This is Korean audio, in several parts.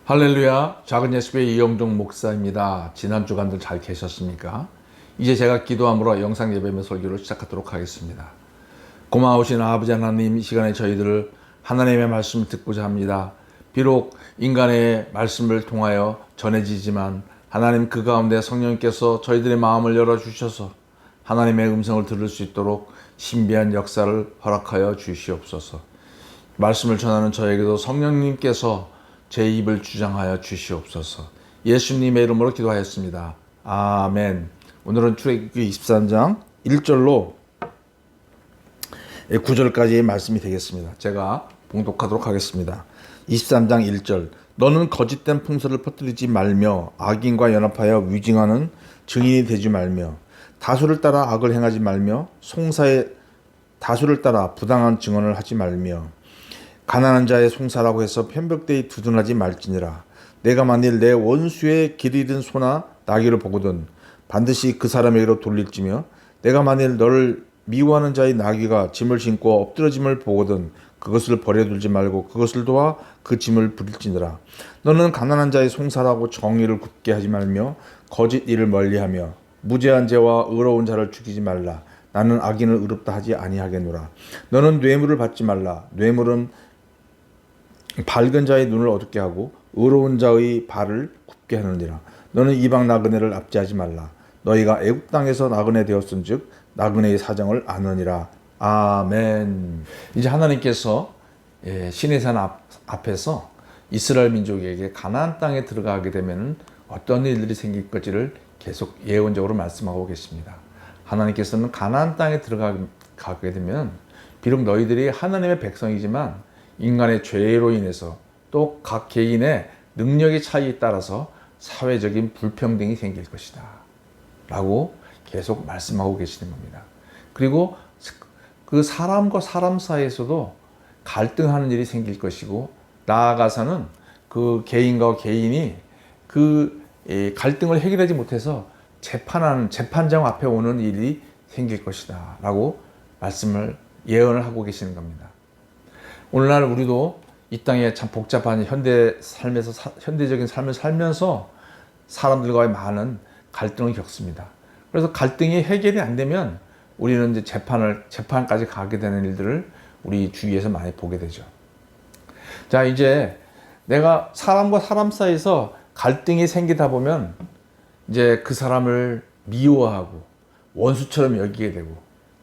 할렐루야, 작은 예수의 이영종 목사입니다. 지난 주간들 잘 계셨습니까? 이제 제가 기도함으로 영상 예배며 설교를 시작하도록 하겠습니다. 고마우신 아버지 하나님, 이 시간에 저희들을 하나님의 말씀을 듣고자 합니다. 비록 인간의 말씀을 통하여 전해지지만 하나님 그 가운데 성령님께서 저희들의 마음을 열어주셔서 하나님의 음성을 들을 수 있도록 신비한 역사를 허락하여 주시옵소서. 말씀을 전하는 저에게도 성령님께서 제 입을 주장하여 주시옵소서. 예수님의 이름으로 기도하였습니다. 아멘. 오늘은 출애굽기 23장 1절로 9절까지의 말씀이 되겠습니다. 제가 봉독하도록 하겠습니다. 23장 1절. 너는 거짓된 풍설을 퍼뜨리지 말며 악인과 연합하여 위증하는 증인이 되지 말며 다수를 따라 악을 행하지 말며 송사의 다수를 따라 부당한 증언을 하지 말며 가난한 자의 송사라고 해서 편벽되이 두둔하지 말지니라. 내가 만일 내 원수의 길 잃은 소나 나귀를 보거든 반드시 그 사람에게로 돌릴지며 내가 만일 너를 미워하는 자의 나귀가 짐을 싣고 엎드러짐을 보거든 그것을 버려두지 말고 그것을 도와 그 짐을 부릴지니라. 너는 가난한 자의 송사라고 정의를 굳게 하지 말며 거짓 일을 멀리하며 무죄한 죄와 의로운 자를 죽이지 말라. 나는 악인을 의롭다 하지 아니하겠노라. 너는 뇌물을 받지 말라. 뇌물은 밝은 자의 눈을 어둡게 하고 의로운 자의 발을 굽게 하느니라. 너는 이방 나그네를 압제하지 말라. 너희가 애국 땅에서 나그네 되었은즉 나그네의 사정을 아느니라. 아멘. 이제 하나님께서 시내산 앞에서 이스라엘 민족에게 가나안 땅에 들어가게 되면 어떤 일들이 생길 것지를 계속 예언적으로 말씀하고 계십니다. 하나님께서는 가나안 땅에 들어가게 되면 비록 너희들이 하나님의 백성이지만 인간의 죄로 인해서 또 각 개인의 능력의 차이에 따라서 사회적인 불평등이 생길 것이다 라고 계속 말씀하고 계시는 겁니다. 그리고 그 사람과 사람 사이에서도 갈등하는 일이 생길 것이고 나아가서는 그 개인과 개인이 그 갈등을 해결하지 못해서 재판하는 재판장 앞에 오는 일이 생길 것이다 라고 예언을 하고 계시는 겁니다. 오늘날 우리도 이 땅에 참 복잡한 현대적인 삶을 살면서 사람들과의 많은 갈등을 겪습니다. 그래서 갈등이 해결이 안 되면 우리는 이제 재판까지 가게 되는 일들을 우리 주위에서 많이 보게 되죠. 자, 이제 내가 사람과 사람 사이에서 갈등이 생기다 보면 이제 그 사람을 미워하고 원수처럼 여기게 되고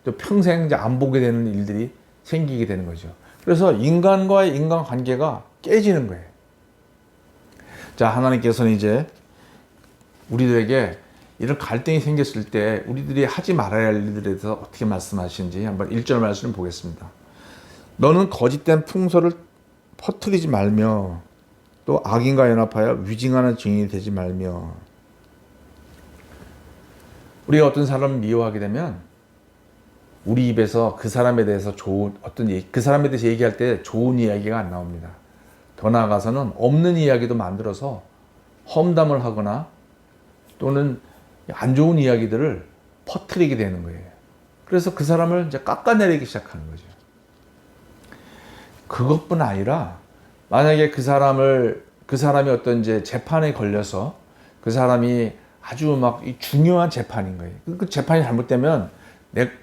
또 평생 이제 안 보게 되는 일들이 생기게 되는 거죠. 그래서 인간과의 인간관계가 깨지는 거예요. 자, 하나님께서는 이제 우리들에게 이런 갈등이 생겼을 때 우리들이 하지 말아야 할 일들에 대해서 어떻게 말씀하시는지 한번 1절 말씀을 보겠습니다. 너는 거짓된 풍설을 퍼뜨리지 말며 또 악인과 연합하여 위증하는 증인이 되지 말며. 우리가 어떤 사람을 미워하게 되면 우리 입에서 그 사람에 대해서 그 사람에 대해서 얘기할 때 좋은 이야기가 안 나옵니다. 더 나아가서는 없는 이야기도 만들어서 험담을 하거나 또는 안 좋은 이야기들을 퍼뜨리게 되는 거예요. 그래서 그 사람을 이제 깎아내리기 시작하는 거죠. 그것뿐 아니라 만약에 그 사람이 어떤 이제 재판에 걸려서 그 사람이 아주 막 중요한 재판인 거예요. 그 재판이 잘못되면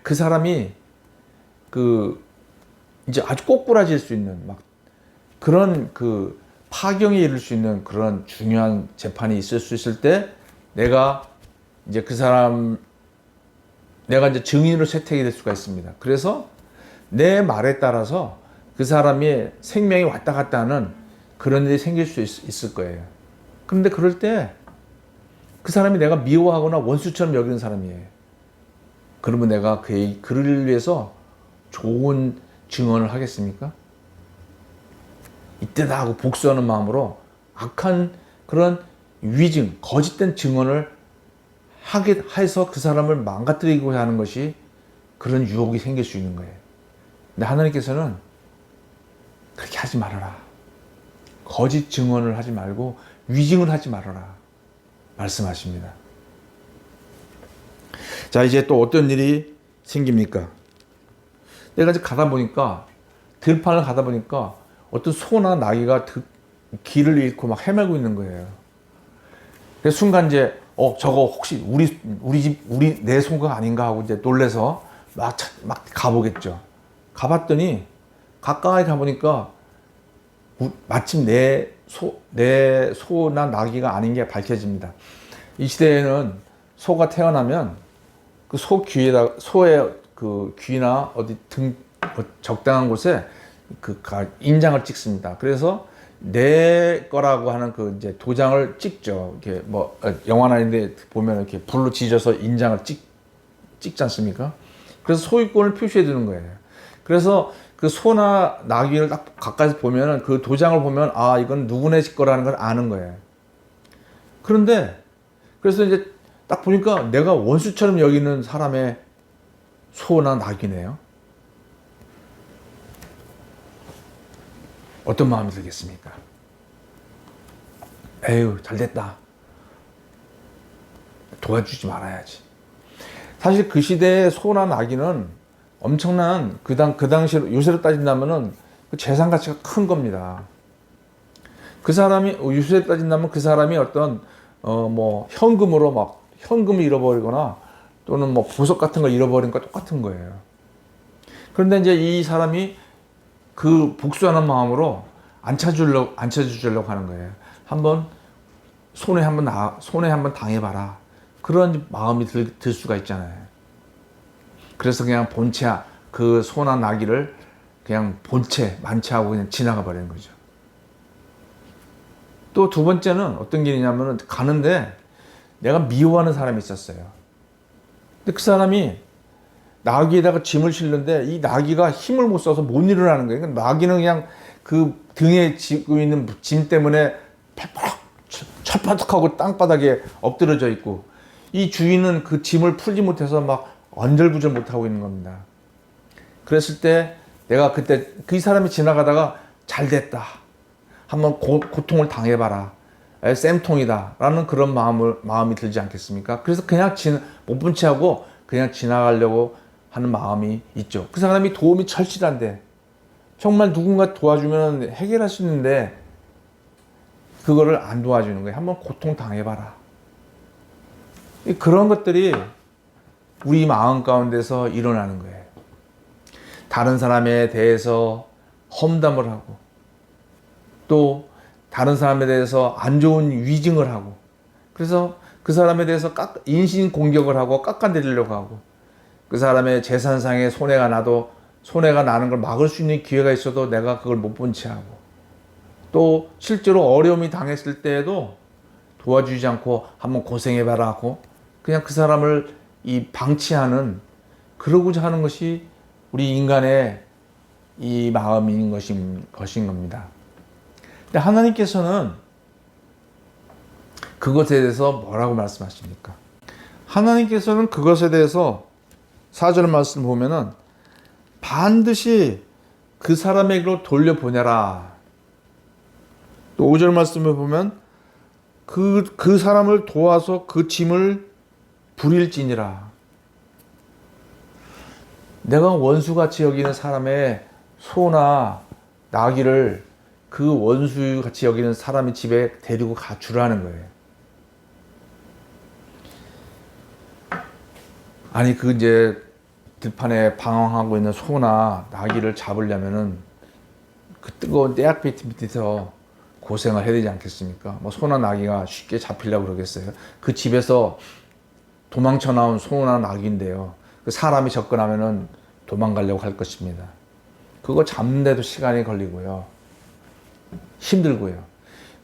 그 사람이 이제 아주 꼬꾸라질 수 있는 막 그런 파경에 이를 수 있는 그런 중요한 재판이 있을 수 있을 때 내가 이제 내가 이제 증인으로 채택이 될 수가 있습니다. 그래서 내 말에 따라서 그 사람의 생명이 왔다 갔다 하는 그런 일이 생길 수 있을 거예요. 그런데 그럴 때 그 사람이 내가 미워하거나 원수처럼 여기는 사람이에요. 그러면 내가 그를 위해서 좋은 증언을 하겠습니까? 이때다 하고 복수하는 마음으로 악한 그런 위증, 거짓된 증언을 하게 해서 그 사람을 망가뜨리고자 하는 것이 그런 유혹이 생길 수 있는 거예요. 근데 하나님께서는 그렇게 하지 말아라. 거짓 증언을 하지 말고 위증을 하지 말아라. 말씀하십니다. 자, 이제 또 어떤 일이 생깁니까? 내가 이제 들판을 가다 보니까 어떤 소나 나귀가 길을 잃고 막 헤매고 있는 거예요. 그래서 순간 이제 저거 혹시 우리 집 내 소가 아닌가 하고 이제 놀래서 막 가보겠죠. 가봤더니 가까이 가보니까 마침 내 소나 나귀가 아닌 게 밝혀집니다. 이 시대에는 소가 태어나면 그 소의 그 귀나 어디 등 적당한 곳에 그 인장을 찍습니다. 그래서 내 거라고 하는 그 이제 도장을 찍죠. 이렇게 뭐 영화나 이런데 보면 이렇게 불로 지져서 인장을 찍지 않습니까? 그래서 소유권을 표시해 두는 거예요. 그래서 그 소나 나귀를 딱 가까이서 보면은 그 도장을 보면 아 이건 누구네 집 거라는 걸 아는 거예요. 그런데 그래서 이제 딱 보니까 내가 원수처럼 여기는 사람의 소나 나귀네요. 어떤 마음이 들겠습니까? 에휴 잘됐다. 도와주지 말아야지. 사실 그 시대의 소나 나귀는 엄청난 그 당시로 요새로 따진다면은 그 재산 가치가 큰 겁니다. 그 사람이 요새로 따진다면 그 사람이 어떤 뭐 현금으로 막 현금을 잃어버리거나 또는 뭐 보석 같은 걸 잃어버린 거 똑같은 거예요. 그런데 이제 이 사람이 그 복수하는 마음으로 안 찾아주려고 하는 거예요. 한번 손에 한번 당해봐라. 그런 마음이 들 수가 있잖아요. 그래서 그냥 그 소나 나귀를 그냥 만체하고 그냥 지나가 버리는 거죠. 또 두 번째는 어떤 길이냐면은 가는데 내가 미워하는 사람이 있었어요. 근데 그 사람이 나귀에다가 짐을 실는데 이 나귀가 힘을 못 써서 못 일어나는 거예요. 그러니까 나귀는 그냥 그 등에 지고 있는 짐 때문에 철파덕하고 땅바닥에 엎드려져 있고 이 주인은 그 짐을 풀지 못해서 막 언절부절 못하고 있는 겁니다. 그랬을 때 내가 그때 그 사람이 지나가다가 잘됐다. 한번 고통을 당해봐라. 쌤통이다. 라는 그런 마음이 들지 않겠습니까? 그래서 그냥 못 본 채 하고 그냥 지나가려고 하는 마음이 있죠. 그 사람이 도움이 절실한데 정말 누군가 도와주면 해결할 수 있는데 그거를 안 도와주는 거예요. 한번 고통 당해봐라. 그런 것들이 우리 마음 가운데서 일어나는 거예요. 다른 사람에 대해서 험담을 하고 또 다른 사람에 대해서 안 좋은 위증을 하고 그래서 그 사람에 대해서 인신 공격을 하고 깎아내리려고 하고 그 사람의 재산상의 손해가 나는 걸 막을 수 있는 기회가 있어도 내가 그걸 못 본 채 하고 또 실제로 어려움이 당했을 때에도 도와주지 않고 한번 고생해봐라 하고 그냥 그 사람을 방치하는 그러고자 하는 것이 우리 인간의 이 마음인 것인 겁니다. 근데 하나님께서는 그것에 대해서 뭐라고 말씀하십니까? 하나님께서는 그것에 대해서 4절 말씀 보면은 반드시 그 사람에게로 돌려보내라. 또 5절 말씀을 보면 그 사람을 도와서 그 짐을 부릴지니라. 내가 원수같이 여기는 사람의 소나 나귀를 그 원수같이 여기는 사람의 집에 데리고 주라는 거예요. 아니 그 이제 들판에 방황하고 있는 소나 나귀를 잡으려면은 그 뜨거운 떼약볕 밑에서 고생을 해야 되지 않겠습니까? 뭐 소나 나귀가 쉽게 잡히려고 그러겠어요. 그 집에서 도망쳐 나온 소나 나귀인데요. 그 사람이 접근하면은 도망가려고 할 것입니다. 그거 잡는데도 시간이 걸리고요. 힘들고요.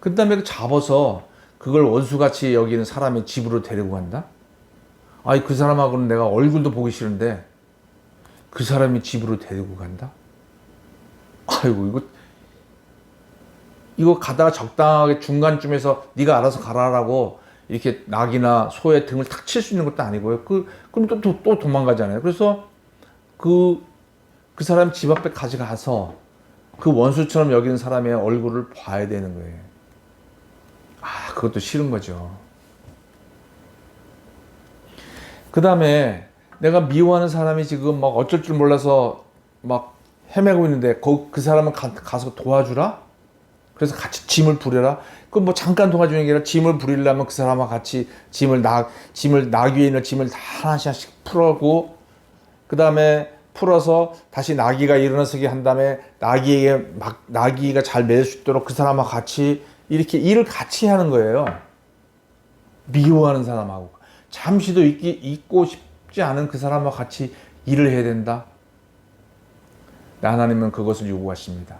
그 다음에 잡아서 그걸 원수같이 여기는 사람의 집으로 데리고 간다? 아니 그 사람하고는 내가 얼굴도 보기 싫은데 그 사람이 집으로 데리고 간다? 아이고 이거 가다가 적당하게 중간쯤에서 네가 알아서 가라라고 이렇게 낙이나 소의 등을 탁 칠 수 있는 것도 아니고요. 그럼 또 도망가잖아요. 그래서 그 사람 집 앞에 가져가서 그 원수처럼 여기는 사람의 얼굴을 봐야 되는 거예요. 그것도 싫은 거죠. 그 다음에 내가 미워하는 사람이 지금 막 어쩔 줄 몰라서 막 헤매고 있는데 그 사람은 가서 도와주라? 그래서 같이 짐을 부려라. 그 뭐 잠깐 도와주는 게 아니라 짐을 부리려면 그 사람과 같이 나귀 위에 있는 짐을 다 하나씩 풀고, 그 다음에 풀어서 다시 나귀가 일어나서게 한 다음에 나귀가 잘 매일 수 있도록 그 사람과 같이 이렇게 일을 같이 하는 거예요. 미워하는 사람하고 잠시도 있고 싶지 않은 그 사람과 같이 일을 해야 된다. 하나님은 그것을 요구하십니다.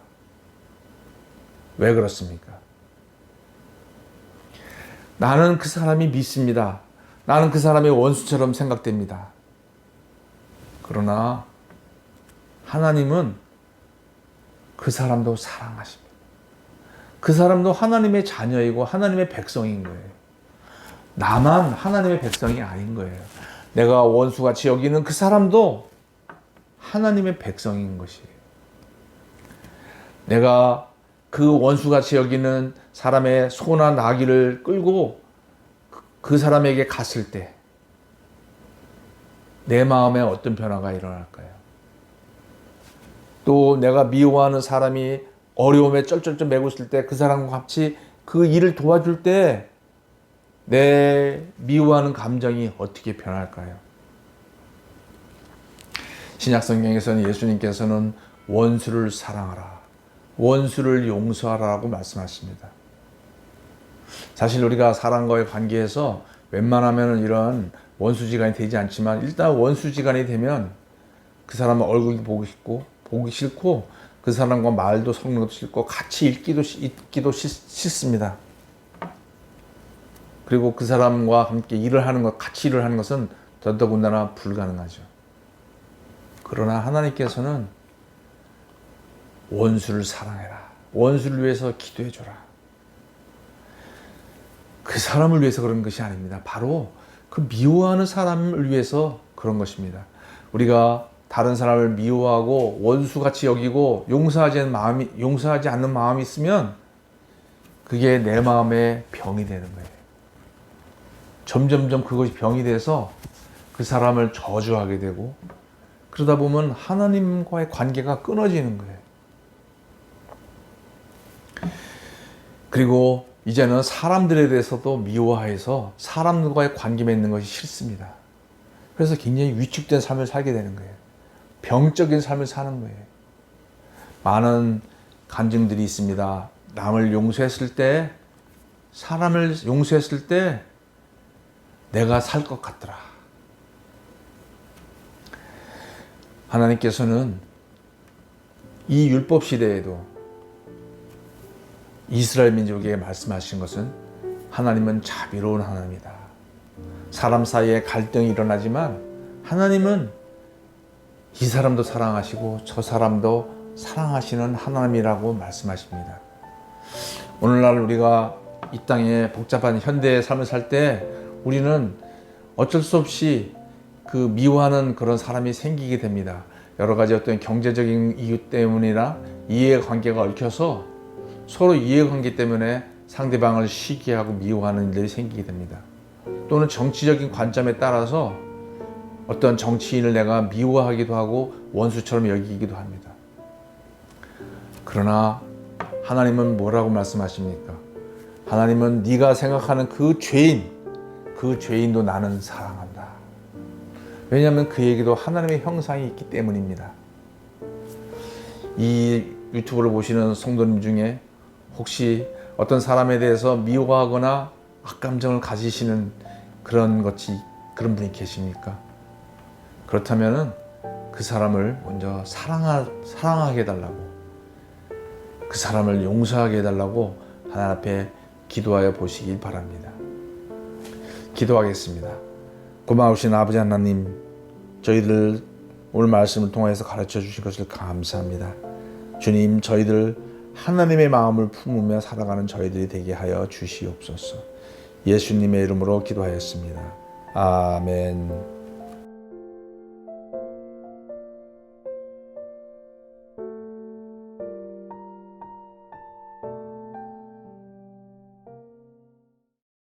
왜 그렇습니까? 나는 그 사람이 믿습니다. 나는 그 사람의 원수처럼 생각됩니다. 그러나 하나님은 그 사람도 사랑하십니다. 그 사람도 하나님의 자녀이고 하나님의 백성인 거예요. 나만 하나님의 백성이 아닌 거예요. 내가 원수같이 여기는 그 사람도 하나님의 백성인 것이에요. 내가 그 원수같이 여기는 사람의 소나 나귀를 끌고 그 사람에게 갔을 때 내 마음에 어떤 변화가 일어날까요? 또 내가 미워하는 사람이 어려움에 쩔쩔쩔 매고 있을 때 그 사람과 같이 그 일을 도와줄 때 내 미워하는 감정이 어떻게 변할까요? 신약성경에서는 예수님께서는 원수를 사랑하라, 원수를 용서하라고 말씀하십니다. 사실 우리가 사람과의 관계에서 웬만하면 이런 원수지간이 되지 않지만 일단 원수지간이 되면 그 사람 얼굴 보기 싫고 그 사람과 말도 섞는 것도 싫고 같이 있기도 싫습니다. 그리고 그 사람과 함께 같이 일을 하는 것은 더더군다나 불가능하죠. 그러나 하나님께서는 원수를 사랑해라, 원수를 위해서 기도해줘라. 그 사람을 위해서 그런 것이 아닙니다. 바로 그 미워하는 사람을 위해서 그런 것입니다. 우리가 다른 사람을 미워하고 원수같이 여기고 용서하지 않는 마음이 있으면 그게 내 마음의 병이 되는 거예요. 점점점 그것이 병이 돼서 그 사람을 저주하게 되고 그러다 보면 하나님과의 관계가 끊어지는 거예요. 그리고 이제는 사람들에 대해서도 미워해서 사람들과의 관계 맺는 것이 싫습니다. 그래서 굉장히 위축된 삶을 살게 되는 거예요. 병적인 삶을 사는 거예요. 많은 간증들이 있습니다. 남을 용서했을 때, 사람을 용서했을 때 내가 살 것 같더라. 하나님께서는 이 율법 시대에도 이스라엘 민족에게 말씀하신 것은 하나님은 자비로운 하나님이다. 사람 사이에 갈등이 일어나지만 하나님은 이 사람도 사랑하시고 저 사람도 사랑하시는 하나님이라고 말씀하십니다. 오늘날 우리가 이 땅에 복잡한 현대의 삶을 살 때 우리는 어쩔 수 없이 그 미워하는 그런 사람이 생기게 됩니다. 여러 가지 어떤 경제적인 이유 때문이나 이해관계가 얽혀서 서로 이해관계 때문에 상대방을 시기하고 미워하는 일들이 생기게 됩니다. 또는 정치적인 관점에 따라서 어떤 정치인을 내가 미워하기도 하고 원수처럼 여기기도 합니다. 그러나 하나님은 뭐라고 말씀하십니까? 하나님은 네가 생각하는 그 죄인도 나는 사랑한다. 왜냐하면 그에게도 하나님의 형상이 있기 때문입니다. 이 유튜브를 보시는 성도님 중에 혹시 어떤 사람에 대해서 미워하거나 악감정을 가지시는 그런 분이 계십니까? 그렇다면 그 사람을 먼저 사랑하게 해달라고, 그 사람을 용서하게 해달라고 하나님 앞에 기도하여 보시길 바랍니다. 기도하겠습니다. 고마우신 아버지 하나님, 저희들 오늘 말씀을 통해서 가르쳐 주신 것을 감사합니다. 주님, 저희들 하나님의 마음을 품으며 살아가는 저희들이 되게 하여 주시옵소서. 예수님의 이름으로 기도하였습니다. 아멘.